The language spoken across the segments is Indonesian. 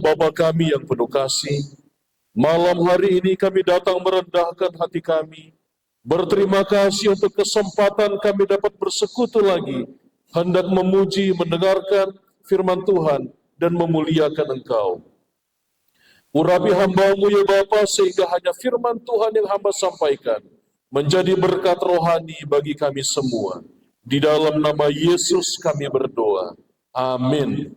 Bapa kami yang penuh kasih, malam hari ini kami datang merendahkan hati kami, berterima kasih untuk kesempatan kami dapat bersekutu lagi, hendak memuji, mendengarkan firman Tuhan, dan memuliakan Engkau. Urapi hamba-Mu ya Bapa, sehingga hanya firman Tuhan yang hamba sampaikan, menjadi berkat rohani bagi kami semua. Di dalam nama Yesus kami berdoa. Amin.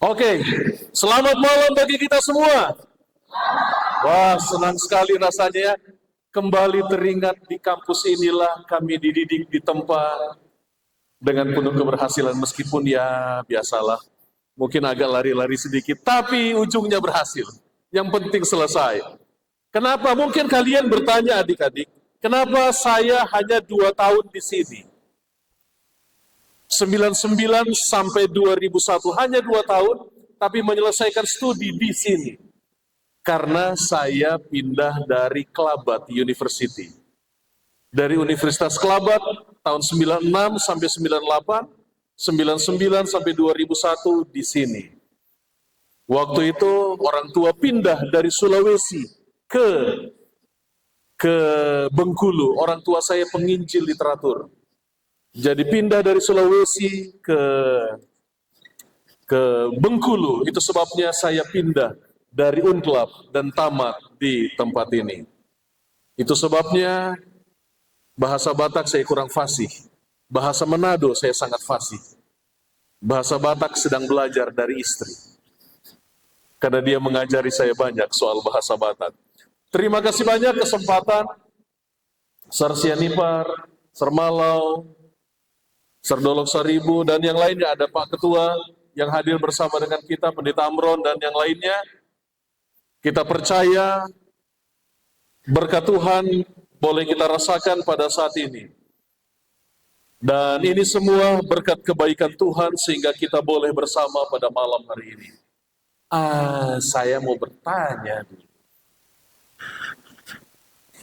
Oke, selamat malam bagi kita semua. Wah, senang sekali rasanya ya. Kembali teringat di kampus inilah kami dididik di tempat dengan penuh keberhasilan, meskipun ya biasalah, mungkin agak lari-lari sedikit, tapi ujungnya berhasil. Yang penting selesai. Kenapa? Mungkin kalian bertanya adik-adik, kenapa saya hanya 2 tahun di sini? 99 sampai 2001, hanya 2 tahun, tapi menyelesaikan studi di sini. Karena saya pindah dari Kelabat University. Dari Universitas Kelabat tahun 96 sampai 98, 99 sampai 2001 di sini. Waktu itu orang tua pindah dari Sulawesi ke Bengkulu. Orang tua saya penginjil literatur. Jadi pindah dari Sulawesi ke Bengkulu. Itu sebabnya saya pindah dari Unklab dan tamat di tempat ini. Itu sebabnya bahasa Batak saya kurang fasih. Bahasa Manado saya sangat fasih. Bahasa Batak sedang belajar dari istri. Karena dia mengajari saya banyak soal bahasa Batak. Terima kasih banyak kesempatan. Sarsianipar, Sermalau, Serdolok Saribu, dan yang lainnya, ada Pak Ketua yang hadir bersama dengan kita, Pendeta Amron, dan yang lainnya. Kita percaya berkat Tuhan boleh kita rasakan pada saat ini. Dan ini semua berkat kebaikan Tuhan sehingga kita boleh bersama pada malam hari ini. Saya mau bertanya.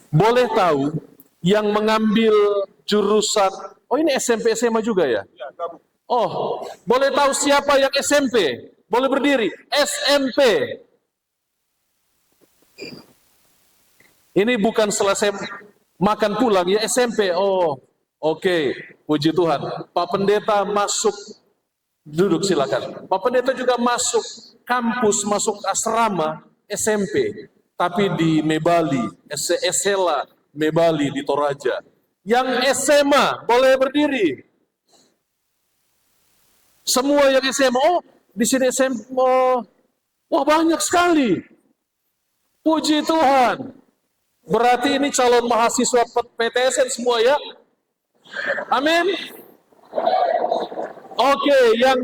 Boleh tahu yang mengambil jurusan, oh ini SMP SMA juga ya? Oh, boleh tahu siapa yang SMP? Boleh berdiri. SMP. Ini bukan selesai makan pulang ya, SMP. Oh, oke. Puji Tuhan. Pak Pendeta masuk, duduk silakan. Pak Pendeta juga masuk kampus, masuk asrama SMP. Tapi di Mebali, Esela Mebali di Toraja. Yang SMA boleh berdiri. Semua yang SMA, oh di sini SMA, wah banyak sekali. Puji Tuhan. Berarti ini calon mahasiswa PTSN semua ya. Amin. Oke, yang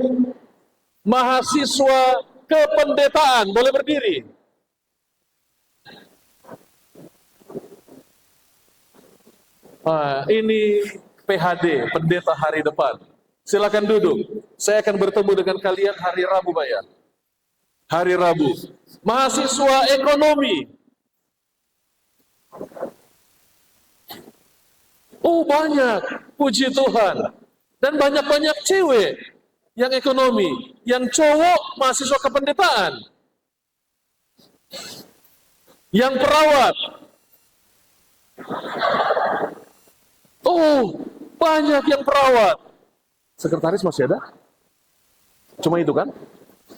mahasiswa kependetaan boleh berdiri. Ini PHD, pendeta hari depan. Silakan duduk. Saya akan bertemu dengan kalian hari Rabu, Pak ya. Hari Rabu. Mahasiswa ekonomi. Oh banyak, puji Tuhan. Dan banyak-banyak cewek yang ekonomi. Yang cowok mahasiswa kependetaan. Yang perawat. Oh, banyak yang perawat. Sekretaris masih ada? Cuma itu kan?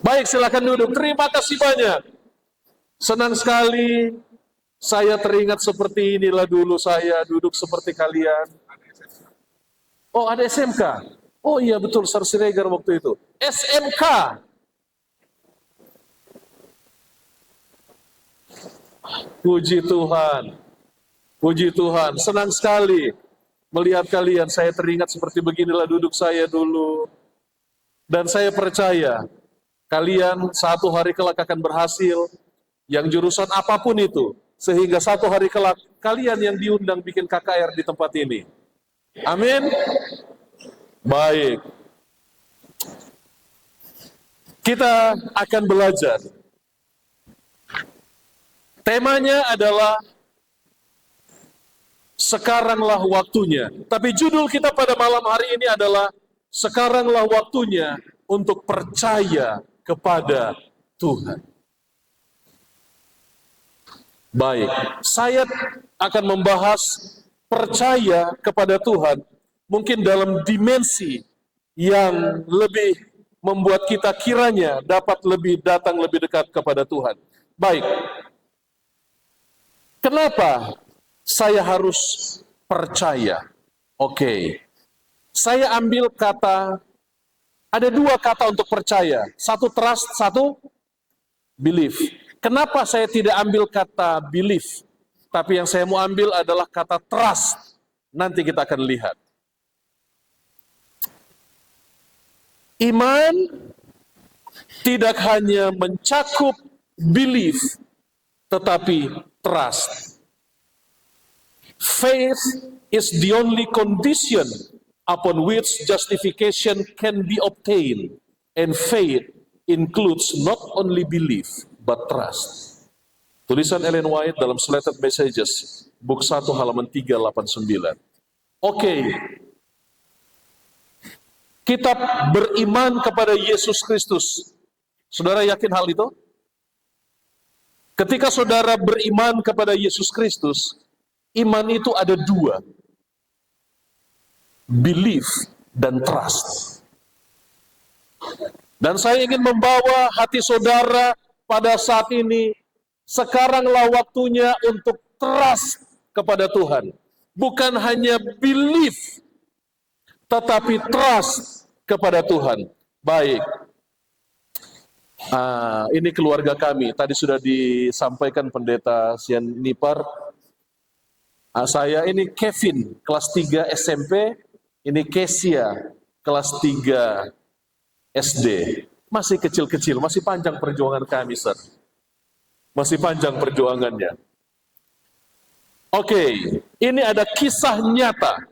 Baik, silakan duduk. Terima kasih banyak. Senang sekali saya teringat seperti inilah dulu saya duduk seperti kalian. Oh, ada SMK. Oh iya betul, Sar Siregar waktu itu. SMK. Puji Tuhan. Puji Tuhan. Senang sekali melihat kalian. Saya teringat seperti beginilah duduk saya dulu. Dan saya percaya kalian satu hari kelak akan berhasil, yang jurusan apapun itu, sehingga satu hari kelak kalian yang diundang bikin KKR di tempat ini. Amin. Baik. Kita akan belajar. Temanya adalah sekaranglah waktunya. Tapi judul kita pada malam hari ini adalah sekaranglah waktunya untuk percaya kepada Tuhan. Baik, saya akan membahas percaya kepada Tuhan mungkin dalam dimensi yang lebih membuat kita kiranya dapat lebih datang lebih dekat kepada Tuhan. Baik, kenapa saya harus percaya? Oke, saya ambil kata, ada dua kata untuk percaya. Satu trust, satu belief. Kenapa saya tidak ambil kata belief? Tapi yang saya mau ambil adalah kata trust. Nanti kita akan lihat. Iman tidak hanya mencakup belief, tetapi trust. Faith is the only condition upon which justification can be obtained. And faith includes not only belief, but trust. Tulisan Ellen White dalam Slated Messages, Book 1 halaman 389. Oke. Kita beriman kepada Yesus Kristus. Saudara yakin hal itu? Ketika saudara beriman kepada Yesus Kristus, iman itu ada dua. Belief dan trust. Dan saya ingin membawa hati saudara pada saat ini, sekaranglah waktunya untuk trust kepada Tuhan. Bukan hanya belief, tetapi trust kepada Tuhan. Baik. Ini keluarga kami. Tadi sudah disampaikan Pendeta Sian Nipar. Saya ini Kevin, kelas 3 SMP. Ini Kesia, kelas 3 SD. Masih kecil-kecil, masih panjang perjuangan kami, Sir. Masih panjang perjuangannya. Oke, ini ada kisah nyata.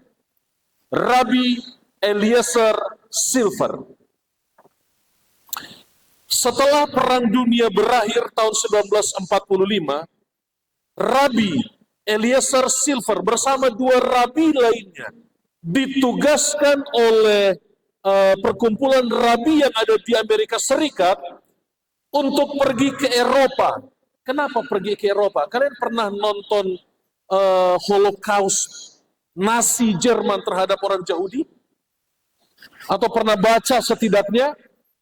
Rabbi Eliezer Silver. Setelah Perang Dunia berakhir tahun 1945, Rabbi Eliezer Silver bersama dua rabi lainnya ditugaskan oleh perkumpulan rabi yang ada di Amerika Serikat untuk pergi ke Eropa. Kenapa pergi ke Eropa? Kalian pernah nonton Holocaust Nazi Jerman terhadap orang Yahudi? Atau pernah baca setidaknya?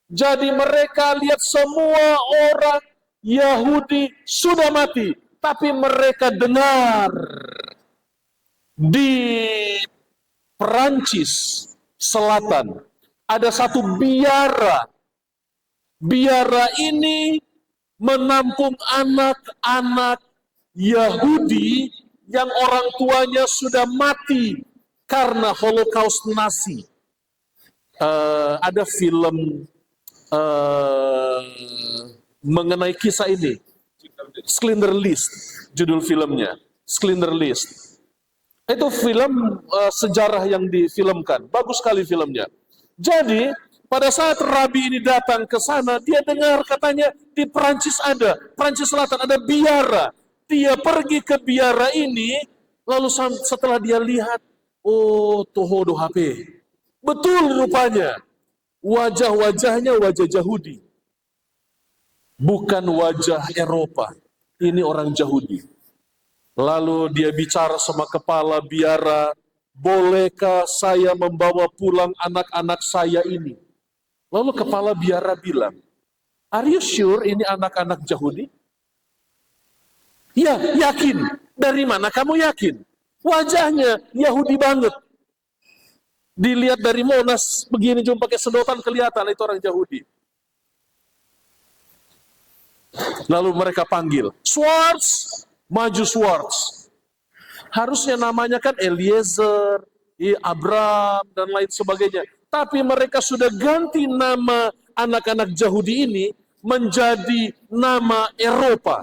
Jadi mereka lihat semua orang Yahudi sudah mati, tapi mereka dengar di Perancis Selatan ada satu biara. Biara ini menampung anak-anak Yahudi yang orang tuanya sudah mati karena Holocaust Nazi. Ada film mengenai kisah ini, Schindler List, judul filmnya, Schindler List. Itu film sejarah yang difilmkan, bagus sekali filmnya. Jadi pada saat rabi ini datang ke sana, dia dengar katanya di Perancis Selatan ada biara. Dia pergi ke biara ini, lalu setelah dia lihat, oh Toho do HP, betul rupanya wajah-wajahnya wajah Yahudi, bukan wajah Eropa. Ini orang Yahudi. Lalu dia bicara sama kepala biara, bolehkah saya membawa pulang anak-anak saya ini? Lalu kepala biara bilang, are you sure ini anak-anak Yahudi? Ya, yakin. Dari mana kamu yakin? Wajahnya Yahudi banget. Dilihat dari Monas, begini cuma pakai sedotan kelihatan itu orang Yahudi. Lalu mereka panggil, Schwartz, maju Schwartz. Harusnya namanya kan Eliezer, Abraham, dan lain sebagainya. Tapi mereka sudah ganti nama anak-anak Yahudi ini menjadi nama Eropa.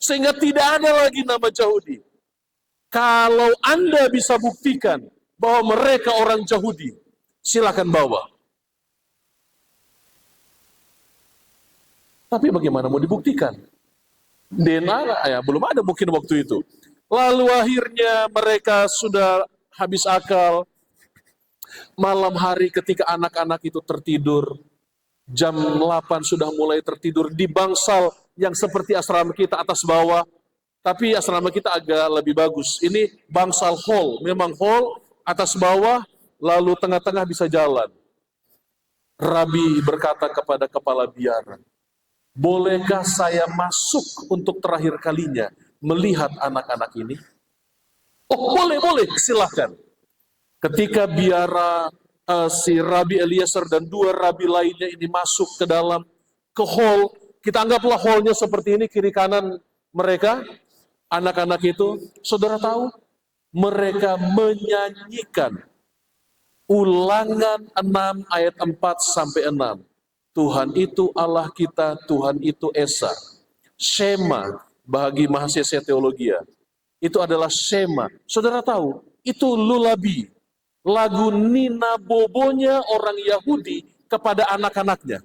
Sehingga tidak ada lagi nama Yahudi. Kalau Anda bisa buktikan bahwa mereka orang Yahudi, silakan bawa. Tapi bagaimana mau dibuktikan? DNA ya belum ada mungkin waktu itu. Lalu akhirnya mereka sudah habis akal. Malam hari ketika anak-anak itu tertidur, jam 8 sudah mulai tertidur di bangsal yang seperti asrama kita atas bawah. Tapi asrama kita agak lebih bagus. Ini bangsal hall, memang hall atas bawah, lalu tengah-tengah bisa jalan. Rabi berkata kepada kepala biara, bolehkah saya masuk untuk terakhir kalinya melihat anak-anak ini? Oh boleh, silahkan. Ketika biara si Rabi Eliezer dan dua rabi lainnya ini masuk ke dalam ke hall, kita anggaplah hallnya seperti ini, kiri kanan mereka, anak-anak itu, saudara tahu, mereka menyanyikan Ulangan 6 ayat 4 sampai 6. Tuhan itu Allah kita, Tuhan itu Esa. Shema bagi mahasiswa teologi. Itu adalah Shema. Saudara tahu, itu lulabi. Lagu Nina Bobonya orang Yahudi kepada anak-anaknya.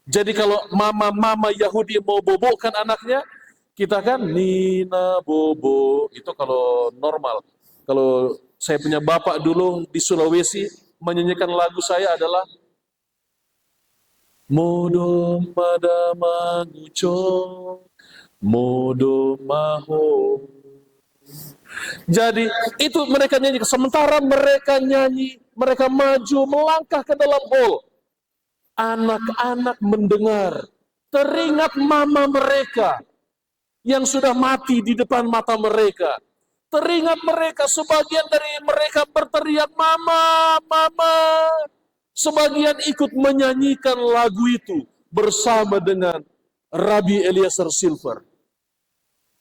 Jadi kalau mama-mama Yahudi mau bobokan anaknya, kita kan Nina Bobo, itu kalau normal. Kalau saya punya bapak dulu di Sulawesi, menyanyikan lagu saya adalah Modo Madamaguco, Modo Maho. Jadi itu mereka nyanyi, sementara mereka nyanyi, mereka maju melangkah ke dalam hall. Anak-anak mendengar, teringat mama mereka yang sudah mati di depan mata mereka. Teringat mereka, sebagian dari mereka berteriak, mama, mama. Sebagian ikut menyanyikan lagu itu bersama dengan Rabi Eliezer Silver.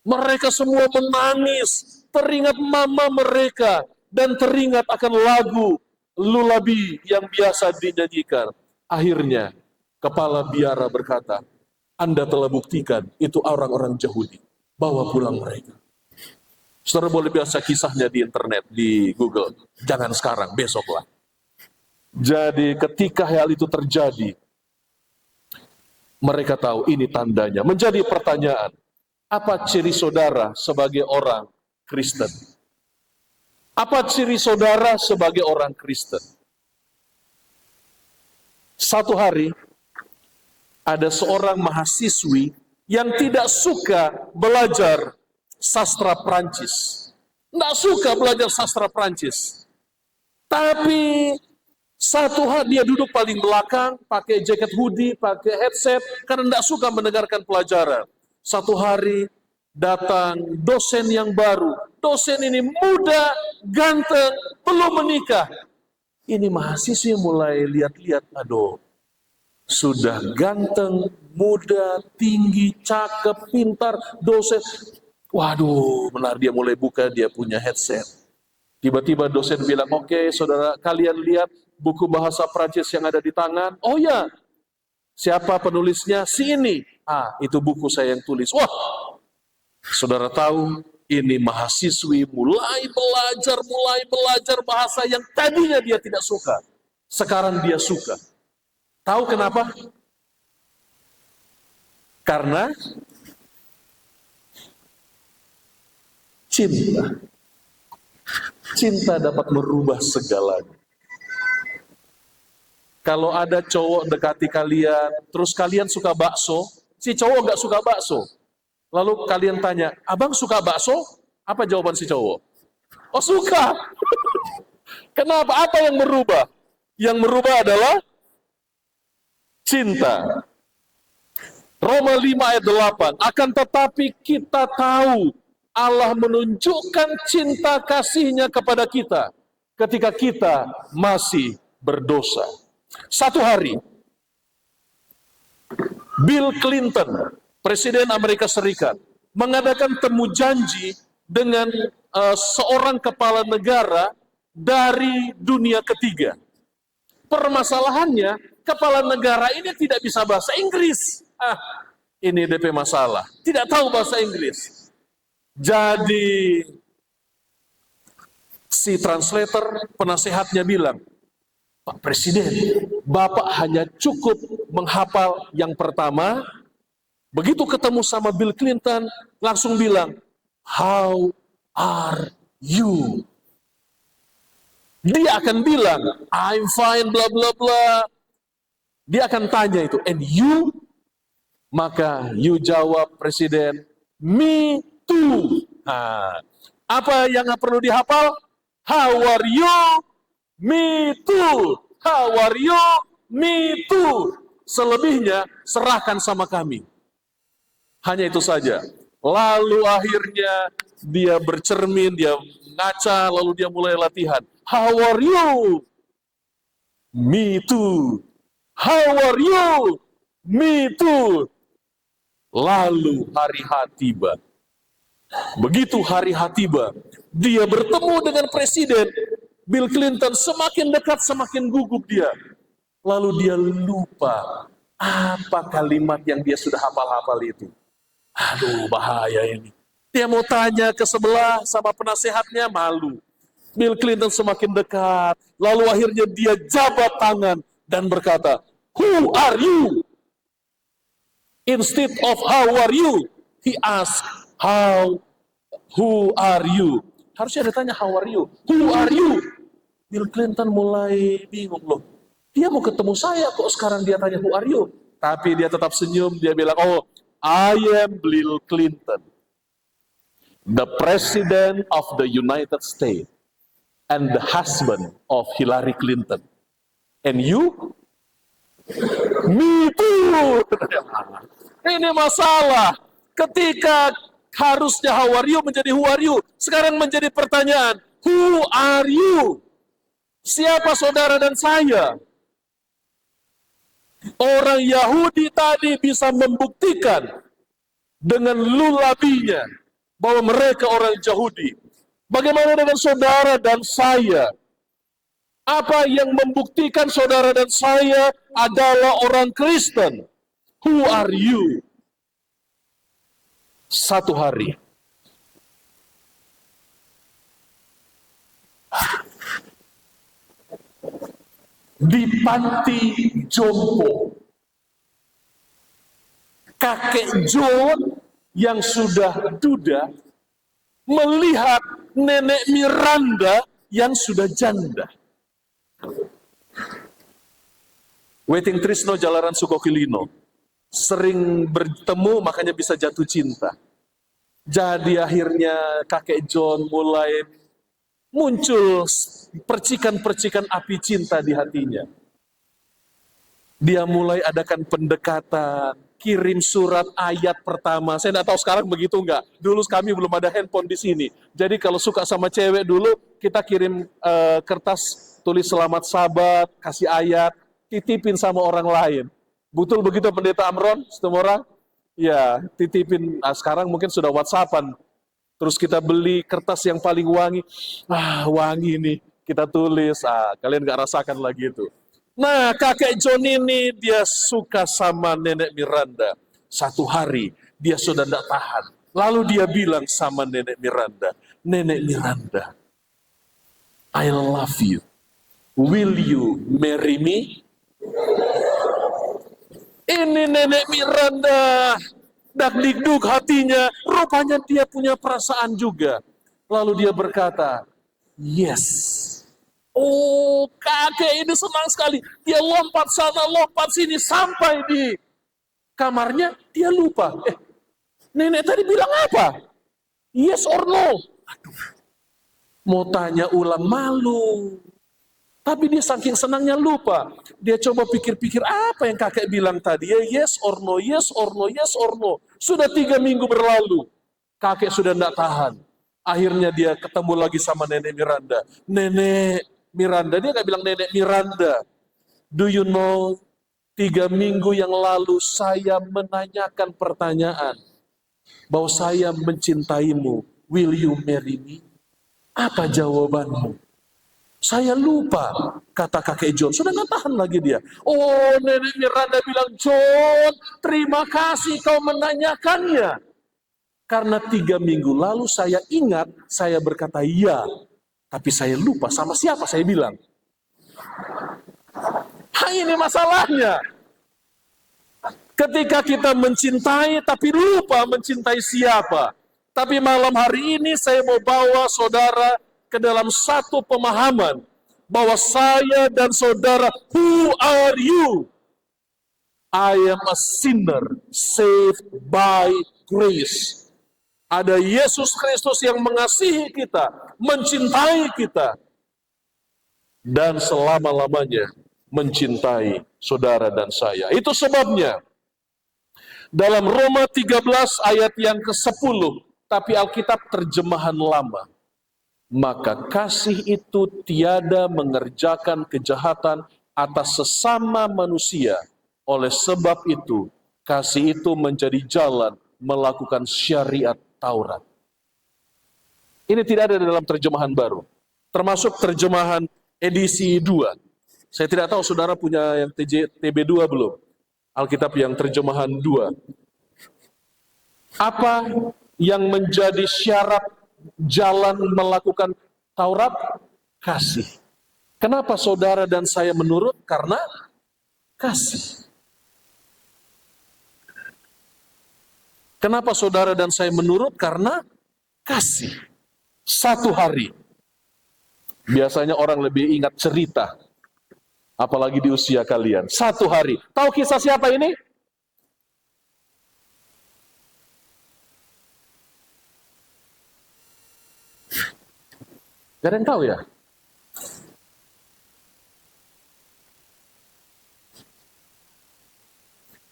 Mereka semua menangis, teringat mama mereka, dan teringat akan lagu lulabi yang biasa dinyanyikan. Akhirnya, kepala biara berkata, Anda telah buktikan itu orang-orang Yahudi. Bawa pulang mereka. Saudara boleh baca kisahnya di internet, di Google. Jangan sekarang, besoklah. Jadi ketika hal itu terjadi, mereka tahu ini tandanya. Menjadi pertanyaan, apa ciri saudara sebagai orang Kristen? Apa ciri saudara sebagai orang Kristen? Satu hari, ada seorang mahasiswi yang tidak suka belajar sastra Prancis. Tidak suka belajar sastra Prancis. Tapi satu hari dia duduk paling belakang, pakai jaket hoodie, pakai headset, karena tidak suka mendengarkan pelajaran. Satu hari datang dosen yang baru. Dosen ini muda, ganteng, belum menikah. Ini mahasiswa mulai lihat-lihat, aduh, sudah ganteng, muda, tinggi, cakep, pintar, dosen. Waduh, benar, dia mulai buka, dia punya headset. Tiba-tiba dosen bilang, oke, saudara, kalian lihat buku bahasa Prancis yang ada di tangan. Oh ya, siapa penulisnya? Si ini. Ah, itu buku saya yang tulis. Wah, saudara tahu, ini mahasiswi mulai belajar bahasa yang tadinya dia tidak suka. Sekarang dia suka. Tahu kenapa? Karena cinta. Cinta dapat merubah segalanya. Kalau ada cowok dekati kalian, terus kalian suka bakso, si cowok nggak suka bakso. Lalu kalian tanya, abang suka bakso? Apa jawaban si cowok? Oh suka. Kenapa? Apa yang merubah? Yang merubah adalah cinta. Roma 5 ayat 8, akan tetapi kita tahu Allah menunjukkan cinta kasih-Nya kepada kita ketika kita masih berdosa. Satu hari, Bill Clinton, Presiden Amerika Serikat, mengadakan temu janji dengan seorang kepala negara dari dunia ketiga. Permasalahannya, kepala negara ini tidak bisa bahasa Inggris. Ini DP masalah. Tidak tahu bahasa Inggris. Jadi, Si translator, penasehatnya bilang, Pak Presiden, Bapak hanya cukup menghafal yang pertama. Begitu ketemu sama Bill Clinton, langsung bilang, how are you? Dia akan bilang, I'm fine, bla bla bla. Dia akan tanya itu, and you? Maka you jawab, Presiden, me too. Nah, apa yang perlu dihafal? How are you? Me too. How are you? Me too. Selebihnya serahkan sama kami. Hanya itu saja. Lalu akhirnya dia bercermin, dia ngaca, lalu dia mulai latihan. How are you? Me too. How are you? Me too. Lalu hari H tiba. Begitu hari H tiba, dia bertemu dengan Presiden Bill Clinton, semakin dekat semakin gugup dia. Lalu dia lupa apa kalimat yang dia sudah hafal-hafal itu. Aduh, bahaya ini. Dia mau tanya ke sebelah sama penasehatnya, malu. Bill Clinton semakin dekat, lalu akhirnya dia jabat tangan dan berkata, who are you? Instead of how are you, he asked, who are you? Harusnya dia tanya, how are you? Who are you? Bill Clinton mulai bingung, loh. Dia mau ketemu saya, kok sekarang dia tanya, who are you? Tapi dia tetap senyum, dia bilang, oh, I am Bill Clinton, the President of the United States, and the husband of Hillary Clinton. And you? Me too. Ini masalah. Ketika harusnya how are you menjadi who are you, sekarang menjadi pertanyaan, who are you? Siapa saudara dan saya? Orang Yahudi tadi bisa membuktikan dengan lulabinya bahwa mereka orang Yahudi. Bagaimana dengan saudara dan saya? Apa yang membuktikan saudara dan saya adalah orang Kristen? Who are you? Satu hari, di panti jompo, kakek John yang sudah duda melihat nenek Miranda yang sudah janda. Weting Trisno Jalaran Sukokilino. Sering bertemu makanya bisa jatuh cinta. Jadi akhirnya kakek John mulai muncul percikan-percikan api cinta di hatinya. Dia mulai adakan pendekatan, kirim surat ayat pertama. Saya tidak tahu sekarang begitu enggak. Dulu kami belum ada handphone di sini. Jadi kalau suka sama cewek dulu, kita kirim kertas tulis selamat sahabat, kasih ayat, titipin sama orang lain. Betul begitu Pendeta Amron, semua orang? Ya, titipin. Nah, sekarang mungkin sudah WhatsAppan. Terus kita beli kertas yang paling wangi. Wangi nih. Kita tulis. Kalian nggak rasakan lagi itu. Nah, kakek John ini dia suka sama nenek Miranda. Satu hari dia sudah tidak tahan. Lalu dia bilang sama nenek Miranda, Nenek Miranda, I love you. Will you marry me? Ini nenek Miranda, dak-dikduk hatinya, rupanya dia punya perasaan juga. Lalu dia berkata, yes. Oh, kakek ini senang sekali. Dia lompat sana, lompat sini, sampai di kamarnya, dia lupa. Nenek tadi bilang apa? Yes or no? Aduh, mau tanya ulang malu. Tapi dia saking senangnya lupa. Dia coba pikir-pikir apa yang kakek bilang tadi. Ya yes or no, yes or no, yes or no. Sudah 3 minggu berlalu. Kakek sudah tidak tahan. Akhirnya dia ketemu lagi sama nenek Miranda. Nenek Miranda, dia nggak bilang nenek Miranda. Do you know, 3 minggu yang lalu saya menanyakan pertanyaan. Bahwa saya mencintaimu. Will you marry me? Apa jawabanmu? Saya lupa, kata kakek John. Sudah nggak tahan lagi dia. Oh, nenek Miranda bilang, John, terima kasih kau menanyakannya. Karena 3 minggu lalu saya ingat, saya berkata iya. Tapi saya lupa sama siapa saya bilang. Ini masalahnya. Ketika kita mencintai tapi lupa mencintai siapa. Tapi malam hari ini saya mau bawa saudara ke dalam satu pemahaman bahwa saya dan saudara, who are you? I am a sinner saved by grace. Ada Yesus Kristus yang mengasihi kita, mencintai kita, dan selama-lamanya mencintai saudara dan saya. Itu sebabnya dalam Roma 13 ayat yang ke-10, tapi Alkitab terjemahan lama, maka kasih itu tiada mengerjakan kejahatan atas sesama manusia. Oleh sebab itu, kasih itu menjadi jalan melakukan syariat Taurat. Ini tidak ada dalam terjemahan baru, termasuk terjemahan edisi 2. Saya tidak tahu saudara punya yang TB2 belum? Alkitab yang terjemahan 2. Apa yang menjadi syarat jalan melakukan Taurat? Kasih. Kenapa saudara dan saya menurut? Karena kasih. Kenapa saudara dan saya menurut? Karena kasih. Satu hari. Biasanya orang lebih ingat cerita. Apalagi di usia kalian. Satu hari. Tahu kisah siapa ini? Gak ada yang tahu ya?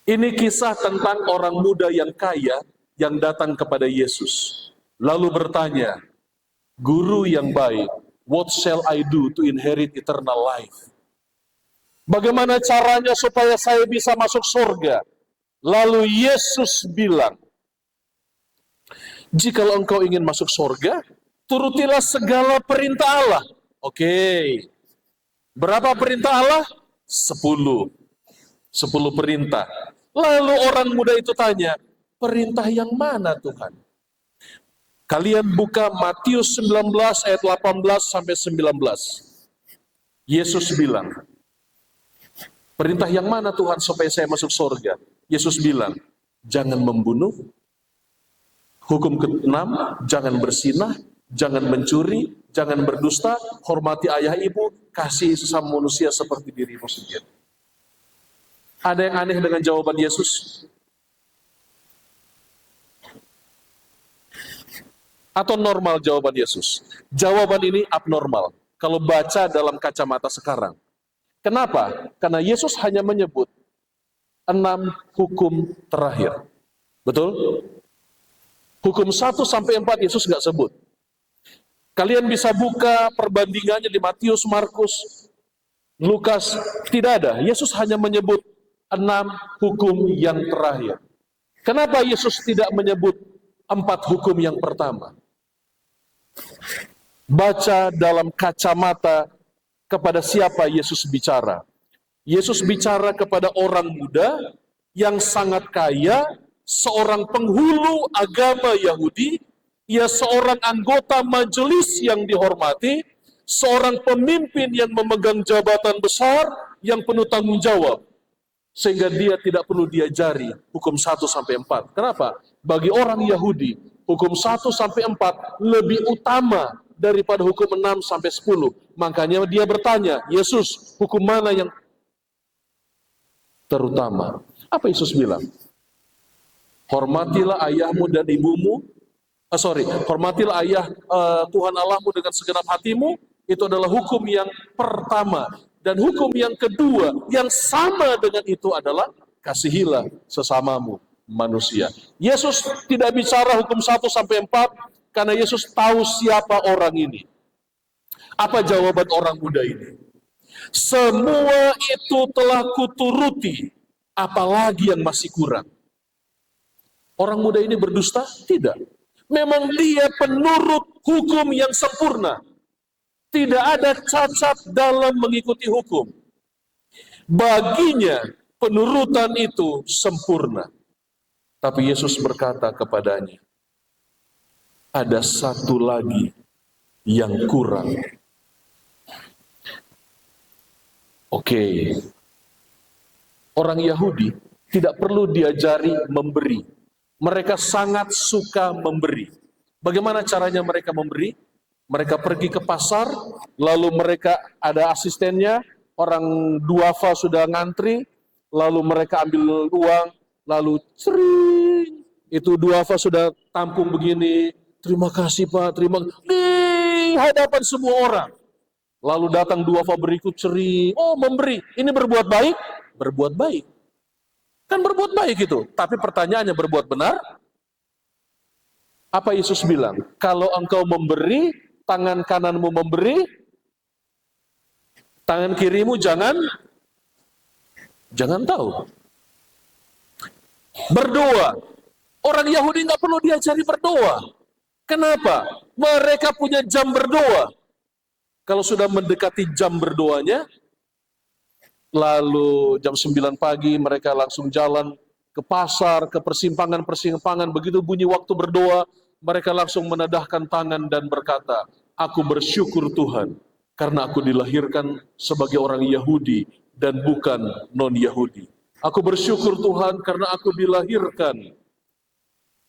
Ini kisah tentang orang muda yang kaya yang datang kepada Yesus. Lalu bertanya, Guru yang baik, what shall I do to inherit eternal life? Bagaimana caranya supaya saya bisa masuk surga? Lalu Yesus bilang, jikalau engkau ingin masuk surga, turutilah segala perintah Allah. Oke. Berapa perintah Allah? 10 perintah. Lalu orang muda itu tanya, perintah yang mana Tuhan? Kalian buka Matius 19 ayat 18 sampai 19. Yesus bilang, perintah yang mana Tuhan supaya saya masuk surga? Yesus bilang, jangan membunuh. Hukum ke-6, jangan bersinah, jangan mencuri, jangan berdusta, hormati ayah ibu, kasih sesama manusia seperti dirimu sendiri. Ada yang aneh dengan jawaban Yesus? Atau normal jawaban Yesus? Jawaban ini abnormal. Kalau baca dalam kacamata sekarang. Kenapa? Karena Yesus hanya menyebut 6 hukum terakhir. Betul? Hukum 1 sampai 4 Yesus nggak sebut. Kalian bisa buka perbandingannya di Matius, Markus, Lukas. Tidak ada. Yesus hanya menyebut 6 hukum yang terakhir. Kenapa Yesus tidak menyebut 4 hukum yang pertama? Baca dalam kacamata kepada siapa Yesus bicara. Yesus bicara kepada orang muda yang sangat kaya, seorang penghulu agama Yahudi, ia seorang anggota majelis yang dihormati, seorang pemimpin yang memegang jabatan besar yang penuh tanggung jawab. Sehingga dia tidak perlu diajari hukum 1 sampai 4. Kenapa? Bagi orang Yahudi, hukum 1 sampai 4 lebih utama daripada hukum 6 sampai 10. Makanya dia bertanya, Yesus, hukum mana yang terutama? Apa Yesus bilang? Hormatilah ayahmu dan ibumu. Hormatilah Tuhan Allahmu dengan segenap hatimu. Itu adalah hukum yang pertama. Dan hukum yang kedua, yang sama dengan itu adalah kasihilah sesamamu manusia. Yesus tidak bicara hukum 1 sampai 4 karena Yesus tahu siapa orang ini. Apa jawaban orang muda ini? Semua itu telah kuturuti, apalagi yang masih kurang. Orang muda ini berdusta? Tidak. Memang dia penurut hukum yang sempurna. Tidak ada cacat dalam mengikuti hukum. Baginya penurutan itu sempurna. Tapi Yesus berkata kepadanya, ada satu lagi yang kurang. Oke. Orang Yahudi tidak perlu diajari memberi. Mereka sangat suka memberi. Bagaimana caranya mereka memberi? Mereka pergi ke pasar, lalu mereka ada asistennya, orang duafa sudah ngantri, lalu mereka ambil uang, lalu sering itu duafa sudah tampung begini, terima kasih Pak, terima kasih, di hadapan semua orang. Lalu datang duafa berikut sering, oh memberi, ini berbuat baik, berbuat baik. Kan berbuat baik itu, tapi pertanyaannya berbuat benar? Apa Yesus bilang? Kalau engkau memberi, tangan kananmu memberi, tangan kirimu jangan tahu. Berdoa. Orang Yahudi nggak perlu diajari berdoa. Kenapa? Mereka punya jam berdoa. Kalau sudah mendekati jam berdoanya, lalu jam 9 pagi mereka langsung jalan ke pasar, ke persimpangan-persimpangan, begitu bunyi waktu berdoa, mereka langsung menadahkan tangan dan berkata, aku bersyukur Tuhan, karena aku dilahirkan sebagai orang Yahudi dan bukan non-Yahudi. Aku bersyukur Tuhan karena aku dilahirkan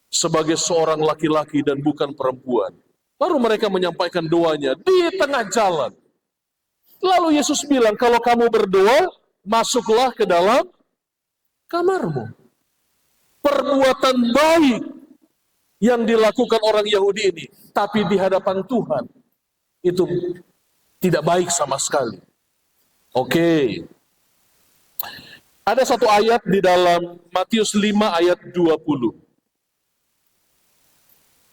sebagai seorang laki-laki dan bukan perempuan. Baru mereka menyampaikan doanya di tengah jalan. Lalu Yesus bilang, kalau kamu berdoa, masuklah ke dalam kamarmu. Perbuatan baik yang dilakukan orang Yahudi ini, tapi di hadapan Tuhan, itu tidak baik sama sekali. Oke. Ada satu ayat di dalam Matius 5 ayat 20.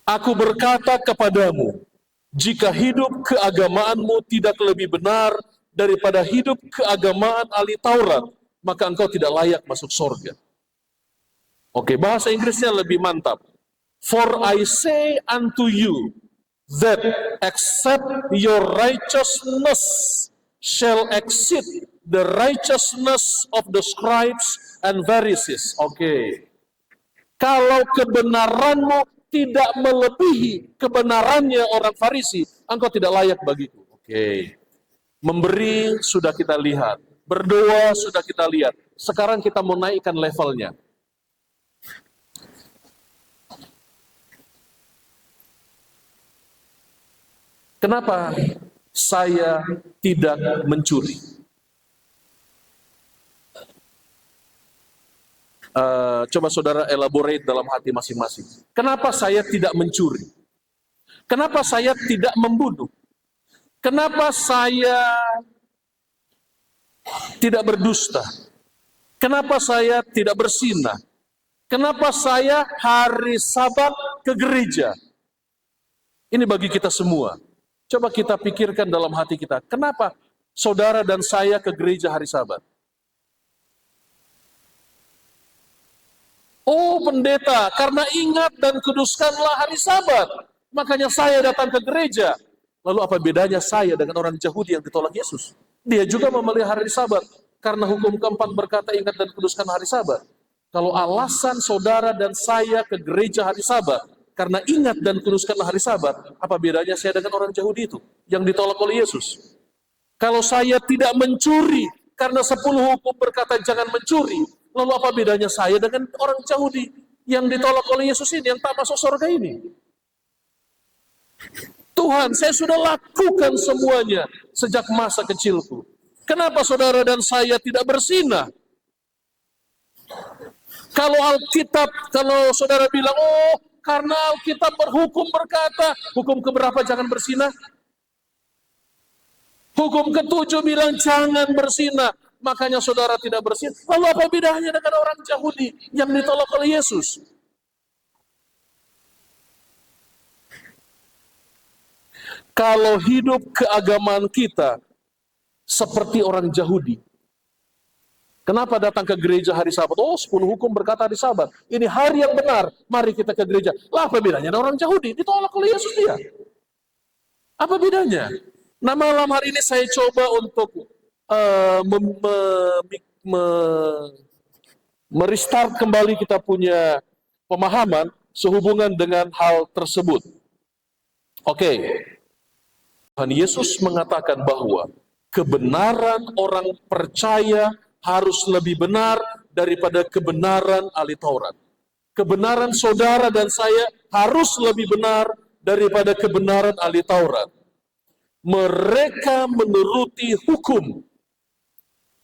Aku berkata kepadamu, jika hidup keagamaanmu tidak lebih benar daripada hidup keagamaan ahli Taurat, maka engkau tidak layak masuk surga. Oke, bahasa Inggrisnya lebih mantap. For I say unto you, that except your righteousness shall exceed the righteousness of the scribes and Pharisees. Oke. Kalau kebenaranmu tidak melebihi kebenarannya orang Farisi, engkau tidak layak bagiku. Oke. Memberi sudah kita lihat, berdoa sudah kita lihat. Sekarang kita mau naikkan levelnya. Kenapa saya tidak mencuri? Coba saudara elaborate dalam hati masing-masing. Kenapa saya tidak mencuri? Kenapa saya tidak membunuh? Kenapa saya tidak berdusta? Kenapa saya tidak bersinah? Kenapa saya hari Sabat ke gereja? Ini bagi kita semua. Coba kita pikirkan dalam hati kita, kenapa saudara dan saya ke gereja hari Sabat? Oh pendeta, karena ingat dan kuduskanlah hari Sabat, makanya saya datang ke gereja. Lalu apa bedanya saya dengan orang Yahudi yang ditolak Yesus? Dia juga memelihara hari Sabat, karena hukum keempat berkata ingat dan kuduskan hari Sabat. Kalau alasan saudara dan saya ke gereja hari Sabat, karena ingat dan kuduskanlah hari Sabat, apa bedanya saya dengan orang Yahudi itu yang ditolak oleh Yesus? Kalau saya tidak mencuri, karena 10 hukum berkata jangan mencuri, lalu apa bedanya saya dengan orang Yahudi yang ditolak oleh Yesus ini, yang tak masuk surga ini? Tuhan, saya sudah lakukan semuanya sejak masa kecilku. Kenapa saudara dan saya tidak bersinah? Kalau Alkitab, kalau saudara bilang, oh karena Alkitab berhukum berkata, hukum keberapa jangan bersinah? Hukum ke-7 bilang jangan bersinah, makanya saudara tidak bersinah. Lalu apa bedanya dengan orang Yahudi yang ditolak oleh Yesus? Kalau hidup keagamaan kita seperti orang Yahudi, kenapa datang ke gereja hari Sabat? Oh, 10 hukum berkata hari Sabat. Ini hari yang benar, mari kita ke gereja. Lah apa bedanya dengan orang Yahudi? Ditolak oleh Yesus dia. Apa bedanya? Nah malam hari ini saya coba untuk merestart kembali kita punya pemahaman sehubungan dengan hal tersebut. Oke. Tuhan Yesus mengatakan bahwa kebenaran orang percaya harus lebih benar daripada kebenaran ahli Taurat. Kebenaran saudara dan saya harus lebih benar daripada kebenaran ahli Taurat. Mereka menuruti hukum,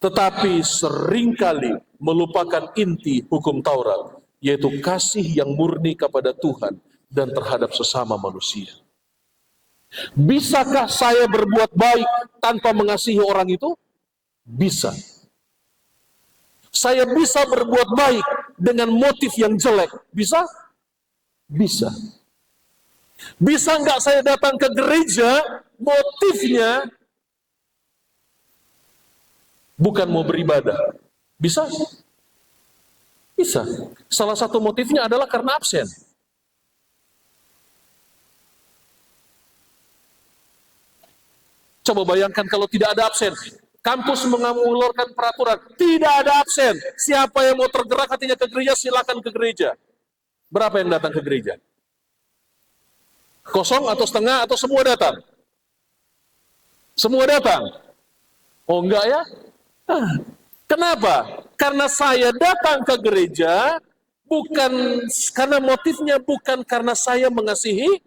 tetapi seringkali melupakan inti hukum Taurat, yaitu kasih yang murni kepada Tuhan dan terhadap sesama manusia. Bisakah saya berbuat baik tanpa mengasihi orang itu? Bisa. Saya bisa berbuat baik dengan motif yang jelek. Bisa? Bisa. Bisa nggak saya datang ke gereja, motifnya bukan mau beribadah? Bisa? Bisa. Salah satu motifnya adalah karena absen. Coba bayangkan kalau tidak ada absen. Kampus mengeluarkan peraturan, tidak ada absen. Siapa yang mau tergerak hatinya ke gereja, silakan ke gereja. Berapa yang datang ke gereja? Kosong atau setengah atau semua datang? Semua datang? Oh enggak ya? Kenapa? Karena saya datang ke gereja bukan karena motifnya bukan karena saya mengasihi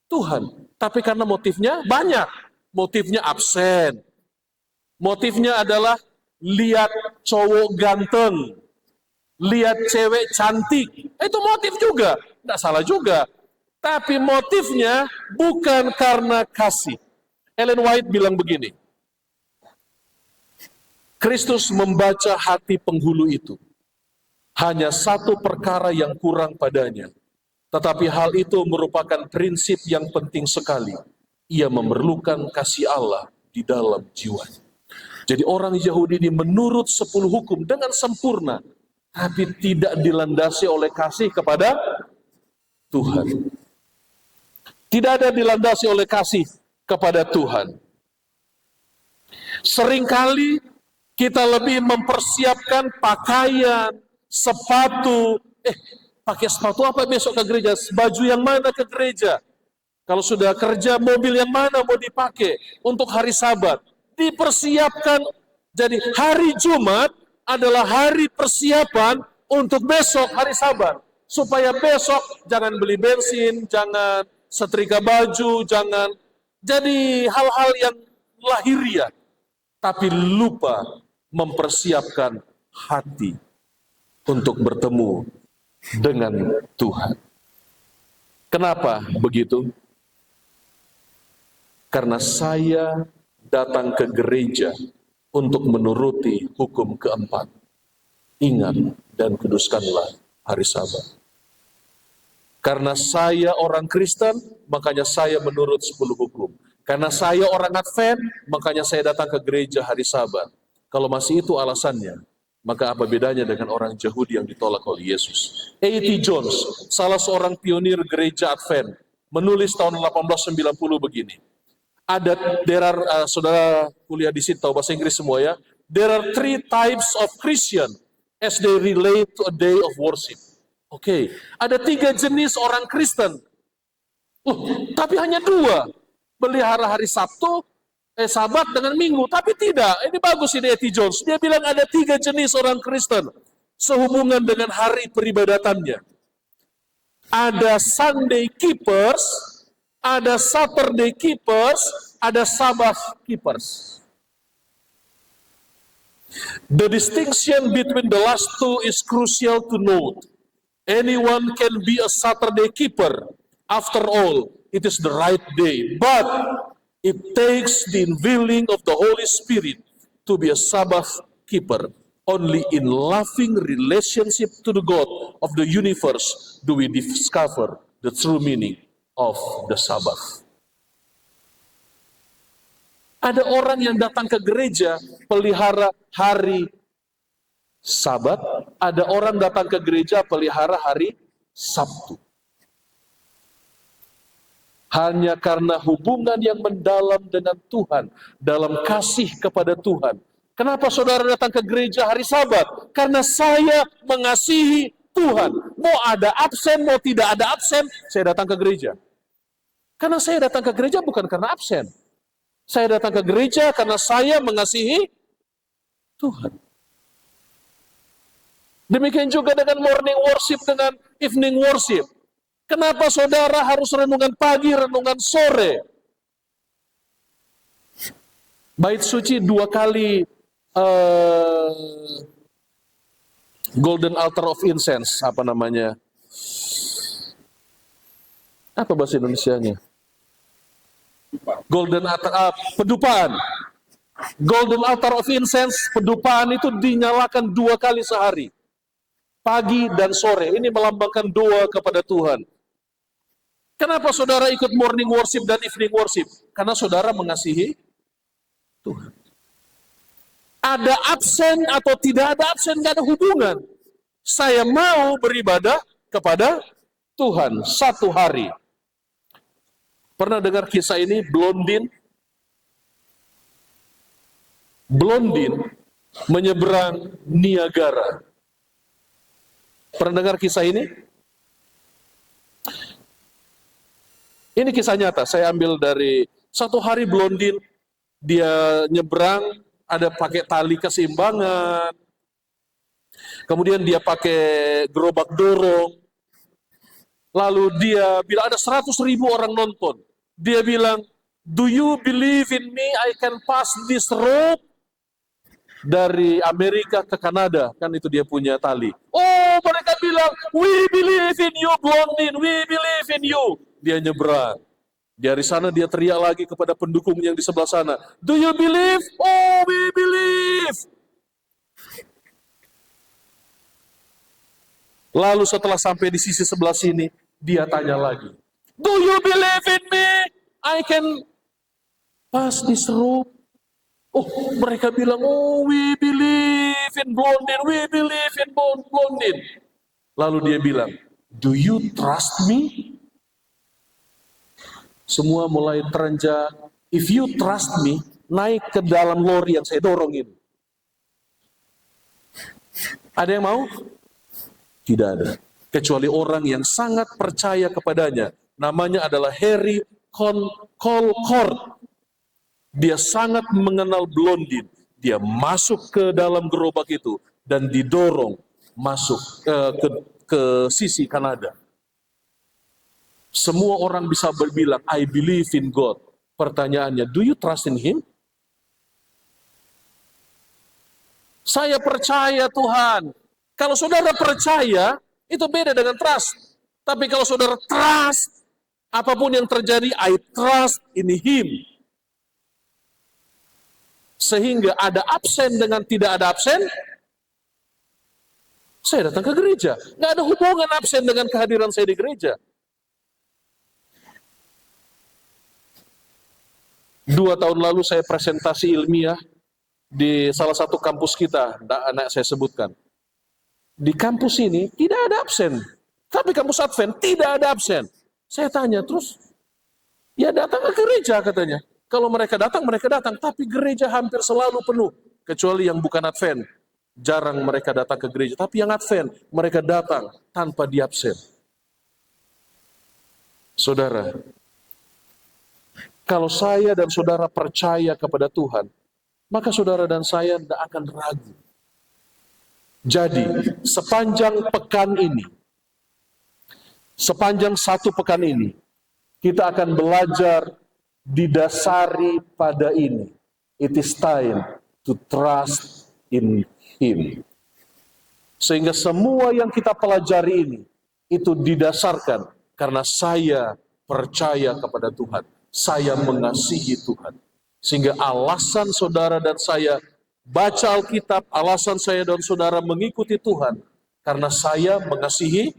Tuhan, tapi karena motifnya banyak. Motifnya absen. Motifnya adalah lihat cowok ganteng, lihat cewek cantik. Itu motif juga, tidak salah juga. Tapi motifnya bukan karena kasih. Ellen White bilang begini, Kristus membaca hati penghulu itu. Hanya satu perkara yang kurang padanya. Tetapi hal itu merupakan prinsip yang penting sekali. Ia memerlukan kasih Allah di dalam jiwanya. Jadi orang Yahudi ini menurut 10 hukum dengan sempurna, tapi tidak dilandasi oleh kasih kepada Tuhan. Tidak ada dilandasi oleh kasih kepada Tuhan. Seringkali kita lebih mempersiapkan pakaian, sepatu. Pakai sepatu apa besok ke gereja? Baju yang mana ke gereja? Kalau sudah kerja, mobil yang mana mau dipakai untuk hari Sabat? Dipersiapkan. Jadi hari Jumat adalah hari persiapan untuk besok hari Sabat. Supaya besok jangan beli bensin, jangan setrika baju, jangan jadi hal-hal yang lahiriah. Tapi lupa mempersiapkan hati untuk bertemu dengan Tuhan. Kenapa begitu? Karena saya datang ke gereja untuk menuruti hukum keempat. Ingat dan kuduskanlah hari Sabat. Karena saya orang Kristen, makanya saya menurut 10 hukum. Karena saya orang Advent, makanya saya datang ke gereja hari Sabat. Kalau masih itu alasannya, maka apa bedanya dengan orang Yahudi yang ditolak oleh Yesus? A.T. Jones, salah seorang pionir gereja Advent, menulis tahun 1890 begini. Saudara kuliah di situ, tahu bahasa Inggris semua ya. There are 3 types of Christian as they relate to a day of worship. Oke, ada 3 jenis orang Kristen. Tapi hanya 2. Pelihara hari Sabtu, Sabat dengan Minggu. Tapi tidak, ini bagus ini A.T. Jones. Dia bilang ada 3 jenis orang Kristen sehubungan dengan hari peribadatannya. Ada Sunday keepers, ada Saturday keepers, ada Sabbath keepers. The distinction between the last two is crucial to note. Anyone can be a Saturday keeper. After all, it is the right day. But it takes the indwelling of the Holy Spirit to be a Sabbath keeper. Only in loving relationship to the God of the universe do we discover the true meaning of the Sabbath. Ada orang yang datang ke gereja pelihara hari Sabat, ada orang datang ke gereja pelihara hari Sabtu. Hanya karena hubungan yang mendalam dengan Tuhan, dalam kasih kepada Tuhan. Kenapa saudara datang ke gereja hari Sabat? Karena saya mengasihi Tuhan. Mau ada absen, mau tidak ada absen, saya datang ke gereja. Karena saya datang ke gereja bukan karena absen. Saya datang ke gereja karena saya mengasihi Tuhan. Demikian juga dengan morning worship, dengan evening worship. Kenapa saudara harus renungan pagi, renungan sore? Bait suci 2 kali golden altar of incense, apa namanya? Apa bahasa Indonesianya? Golden altar, pedupaan. Golden altar of incense, pedupaan itu dinyalakan 2 kali sehari. Pagi dan sore. Ini melambangkan doa kepada Tuhan. Kenapa saudara ikut morning worship dan evening worship? Karena saudara mengasihi Tuhan. Ada absen atau tidak ada absen, tidak ada hubungan. Saya mau beribadah kepada Tuhan 1 hari. Pernah dengar kisah ini, Blondin menyeberang Niagara. Pernah dengar kisah ini? Ini kisah nyata, saya ambil dari 1 hari Blondin, dia nyebrang, ada pakai tali keseimbangan, kemudian dia pakai gerobak dorong, lalu dia bilang ada 100.000 orang nonton. Dia bilang, "Do you believe in me? I can pass this rope." Dari Amerika ke Kanada, kan itu dia punya tali. Oh, mereka bilang, "We believe in you, Blondin, we believe in you." Dia nyebrang. Dari sana dia teriak lagi kepada pendukung yang di sebelah sana, "Do you believe?" "Oh, we believe." Lalu setelah sampai di sisi sebelah sini, dia tanya lagi, "Do you believe in me? I can pass this rope." Oh, mereka bilang, "Oh, we believe in Blondin, we believe in Blondin." Lalu dia bilang, "Do you trust me?" Semua mulai terenjak. "If you trust me, naik ke dalam lori yang saya dorong ini." Ada yang mau? Tidak ada. Kecuali orang yang sangat percaya kepadanya. Namanya adalah Harry Colcord. Dia sangat mengenal Blondin. Dia masuk ke dalam gerobak itu dan didorong masuk ke sisi Kanada. Semua orang bisa berbilang, "I believe in God." Pertanyaannya, do you trust in Him? Saya percaya Tuhan. Kalau saudara percaya, itu beda dengan trust. Tapi kalau saudara trust, apapun yang terjadi, I trust in Him. Sehingga ada absen dengan tidak ada absen, saya datang ke gereja. Nggak ada hubungan absen dengan kehadiran saya di gereja. 2 tahun lalu saya presentasi ilmiah di salah satu kampus kita, anak saya sebutkan. Di kampus ini tidak ada absen, tapi kampus Advent tidak ada absen. Saya tanya terus, ya datang ke gereja katanya. Kalau mereka datang, tapi gereja hampir selalu penuh. Kecuali yang bukan Advent, jarang mereka datang ke gereja. Tapi yang Advent, mereka datang tanpa diabsen. Saudara, kalau saya dan saudara percaya kepada Tuhan, maka saudara dan saya tidak akan ragu. Jadi, sepanjang 1 pekan ini, kita akan belajar didasari pada ini. It is time to trust in Him. Sehingga semua yang kita pelajari ini, itu didasarkan karena saya percaya kepada Tuhan. Saya mengasihi Tuhan. Sehingga alasan saudara dan saya baca Alkitab, alasan saya dan saudara mengikuti Tuhan, karena saya mengasihi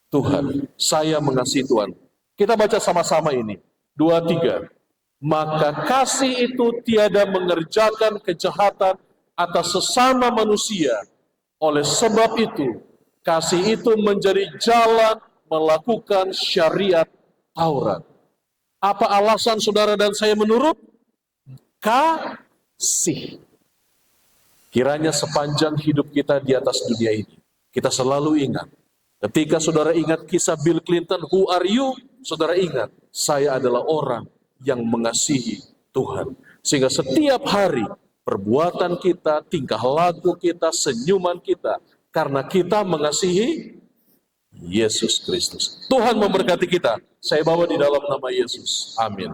Tuhan. Saya mengasihi Tuhan. Kita baca sama-sama ini. 2, 3. Maka kasih itu tiada mengerjakan kejahatan atas sesama manusia. Oleh sebab itu, kasih itu menjadi jalan melakukan syariat Taurat. Apa alasan saudara dan saya menurut? Kasih. Kiranya sepanjang hidup kita di atas dunia ini, kita selalu ingat. Ketika saudara ingat kisah Bill Clinton, "Who are you?" Saudara ingat, saya adalah orang yang mengasihi Tuhan. Sehingga setiap hari perbuatan kita, tingkah laku kita, senyuman kita, karena kita mengasihi Yesus Kristus. Tuhan memberkati kita. Saya bawa di dalam nama Yesus. Amin.